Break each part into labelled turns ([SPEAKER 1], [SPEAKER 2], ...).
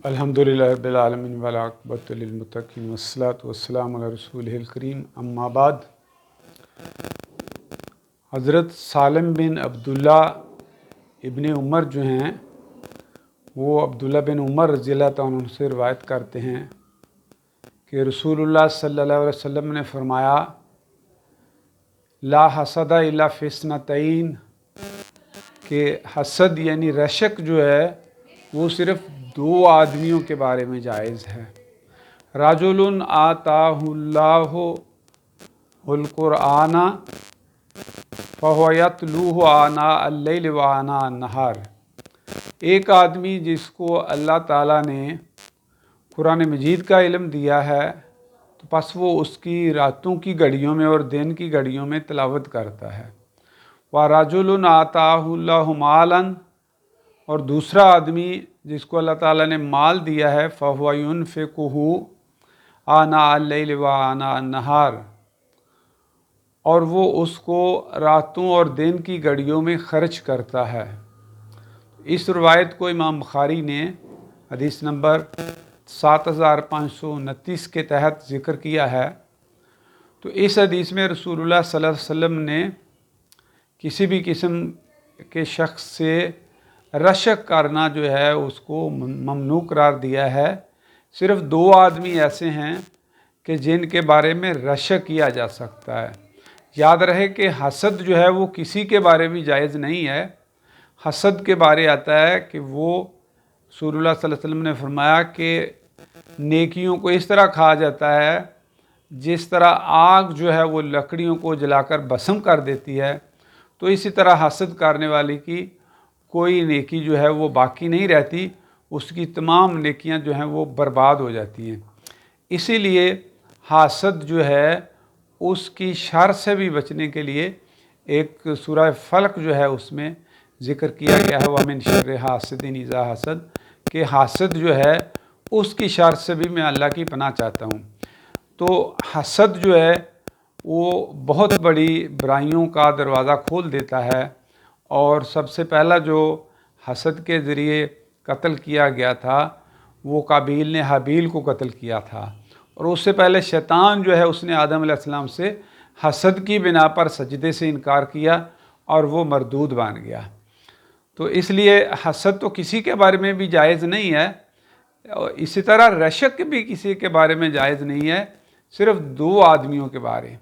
[SPEAKER 1] الحمدللہ رب العالمین والعاقبۃ للمتقین والصلاۃ والسلام علی رسولہ الکریم، اما بعد۔ حضرت سالم بن عبداللہ ابن عمر جو ہیں، وہ عبداللہ بن عمر رضی اللہ تعالیٰ عنہ سے روایت کرتے ہیں کہ رسول اللہ صلی اللہ علیہ وسلم نے فرمایا، لا حسد الا فی اثنتین، کہ حسد یعنی رشک جو ہے وہ صرف دو آدمیوں کے بارے میں جائز ہے۔ رجل آتاہ اللہ القرآن فہو یتلوہ آناء اللیل و آناء النہار، ایک آدمی جس کو اللہ تعالیٰ نے قرآن مجید کا علم دیا ہے تو پس وہ اس کی راتوں کی گھڑیوں میں اور دن کی گھڑیوں میں تلاوت کرتا ہے۔ وَرَجُلٌ آتَاهُ اللَّهُ مَالًا، اور دوسرا آدمی جس کو اللہ تعالیٰ نے مال دیا ہے، فَهُوَ يُنْفِقُهُ آنَاءَ اللَّيْلِ وَآنَاءَ النَّهَارِ، اور وہ اس کو راتوں اور دن کی گھڑیوں میں خرچ کرتا ہے۔ اس روایت کو امام بخاری نے حدیث نمبر 7529 کے تحت ذکر کیا ہے۔ تو اس حدیث میں رسول اللہ صلی اللہ علیہ وسلم نے کسی بھی قسم کے شخص سے رشک کرنا جو ہے اس کو ممنوع قرار دیا ہے۔ صرف دو آدمی ایسے ہیں کہ جن کے بارے میں رشک کیا جا سکتا ہے۔ یاد رہے کہ حسد جو ہے وہ کسی کے بارے میں جائز نہیں ہے۔ حسد کے بارے آتا ہے کہ وہ رسول اللہ صلی اللہ علیہ وسلم نے فرمایا کہ نیکیوں کو اس طرح کھا جاتا ہے جس طرح آگ جو ہے وہ لکڑیوں کو جلا کر بھسم کر دیتی ہے، تو اسی طرح حسد کرنے والی کی کوئی نیکی جو ہے وہ باقی نہیں رہتی، اس کی تمام نیکیاں جو ہیں وہ برباد ہو جاتی ہیں۔ اسی لیے حسد جو ہے اس کی شر سے بھی بچنے کے لیے ایک سورہ فلق جو ہے اس میں ذکر کیا گیا ہے، وَمِن شَرِّ حَاسِدٍ إِذَا حَسَدَ، کہ حاسد جو ہے اس کی شر سے بھی میں اللہ کی پناہ چاہتا ہوں۔ تو حسد جو ہے وہ بہت بڑی برائیوں کا دروازہ کھول دیتا ہے، اور سب سے پہلا جو حسد کے ذریعے قتل کیا گیا تھا وہ قابیل نے حابیل کو قتل کیا تھا، اور اس سے پہلے شیطان جو ہے اس نے آدم علیہ السلام سے حسد کی بنا پر سجدے سے انکار کیا اور وہ مردود بن گیا۔ تو اس لیے حسد تو کسی کے بارے میں بھی جائز نہیں ہے، اسی طرح رشک بھی کسی کے بارے میں جائز نہیں ہے، صرف دو آدمیوں کے بارے۔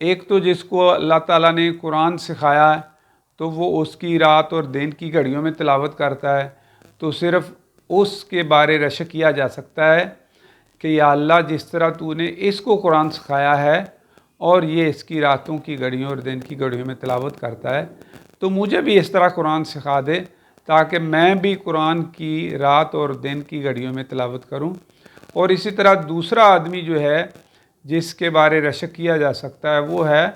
[SPEAKER 1] ایک تو جس کو اللہ تعالیٰ نے قرآن سکھایا ہے تو وہ اس کی رات اور دن کی گھڑیوں میں تلاوت کرتا ہے، تو صرف اس کے بارے رشک کیا جا سکتا ہے کہ یا اللہ جس طرح تو نے اس کو قرآن سکھایا ہے اور یہ اس کی راتوں کی گھڑیوں اور دن کی گھڑیوں میں تلاوت کرتا ہے، تو مجھے بھی اس طرح قرآن سکھا دے تاکہ میں بھی قرآن کی رات اور دن کی گھڑیوں میں تلاوت کروں۔ اور اسی طرح دوسرا آدمی جو ہے جس کے بارے رشک کیا جا سکتا ہے وہ ہے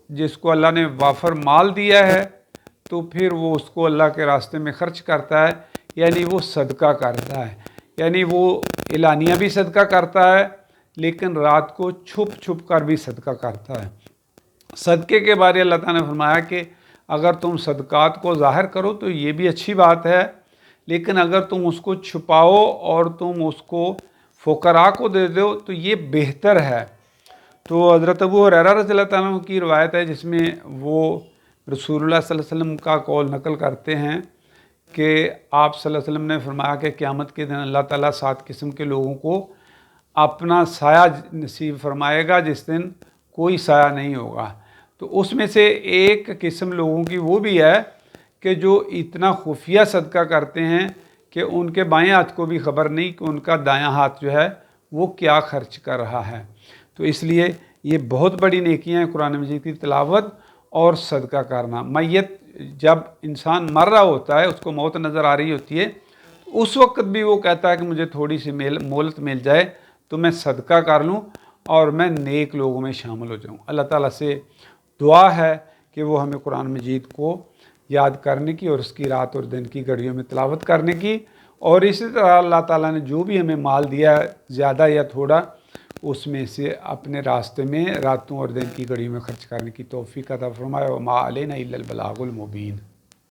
[SPEAKER 1] جس کو اللہ نے وافر مال دیا ہے تو پھر وہ اس کو اللہ کے راستے میں خرچ کرتا ہے، یعنی وہ صدقہ کرتا ہے، یعنی وہ اعلانیہ بھی صدقہ کرتا ہے لیکن رات کو چھپ چھپ کر بھی صدقہ کرتا ہے۔ صدقے کے بارے اللہ تعالیٰ نے فرمایا کہ اگر تم صدقات کو ظاہر کرو تو یہ بھی اچھی بات ہے، لیکن اگر تم اس کو چھپاؤ اور تم اس کو فقراء کو دے دو تو یہ بہتر ہے۔ تو حضرت ابو ہریرہ رضی اللہ تعالیٰ عنہ کی روایت ہے جس میں وہ رسول اللہ صلی اللہ علیہ وسلم کا قول نقل کرتے ہیں کہ آپ صلی اللہ علیہ وسلم نے فرمایا کہ قیامت کے دن اللہ تعالیٰ 7 قسم کے لوگوں کو اپنا سایہ نصیب فرمائے گا جس دن کوئی سایہ نہیں ہوگا۔ تو اس میں سے ایک قسم لوگوں کی وہ بھی ہے کہ جو اتنا خفیہ صدقہ کرتے ہیں کہ ان کے بائیں ہاتھ کو بھی خبر نہیں کہ ان کا دایاں ہاتھ جو ہے وہ کیا خرچ کر رہا ہے۔ تو اس لیے یہ بہت بڑی نیکیاں ہیں قرآن مجید کی تلاوت اور صدقہ کرنا۔ میت جب انسان مر رہا ہوتا ہے، اس کو موت نظر آ رہی ہوتی ہے، اس وقت بھی وہ کہتا ہے کہ مجھے تھوڑی سی مہلت مل جائے تو میں صدقہ کر لوں اور میں نیک لوگوں میں شامل ہو جاؤں۔ اللہ تعالیٰ سے دعا ہے کہ وہ ہمیں قرآن مجید کو یاد کرنے کی اور اس کی رات اور دن کی گھڑیوں میں تلاوت کرنے کی، اور اسی طرح اللہ تعالیٰ نے جو بھی ہمیں مال دیا ہے زیادہ یا تھوڑا، اس میں سے اپنے راستے میں راتوں اور دن کی گھڑیوں میں خرچ کرنے کی توفیق عطا فرمائے۔ وما علینا الا البلاغ المبین۔